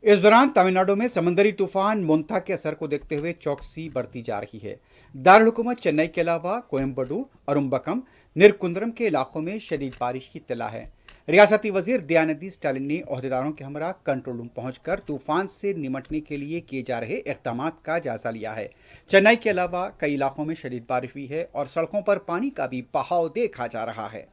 इस दौरान तमिलनाडु में समुद्री तूफान मोंथा के असर को देखते हुए चौकसी बढ़ती जा रही है। दारुल हुकूमत चेन्नई के अलावा कोयम्बडू, अरुम्बकम, निरकुंदरम के इलाकों में शदीद बारिश की इत्तला है। रियासती वजीर दयानिधि स्टालिन ने ओहदेदारों के हमरा कंट्रोल रूम पहुंचकर तूफान से निमटने के लिए किए जा रहे इक़दामात का जायजा लिया है। चेन्नई के अलावा कई इलाकों में शदीद बारिश हुई है और सड़कों पर पानी का भी बहाव देखा जा रहा है।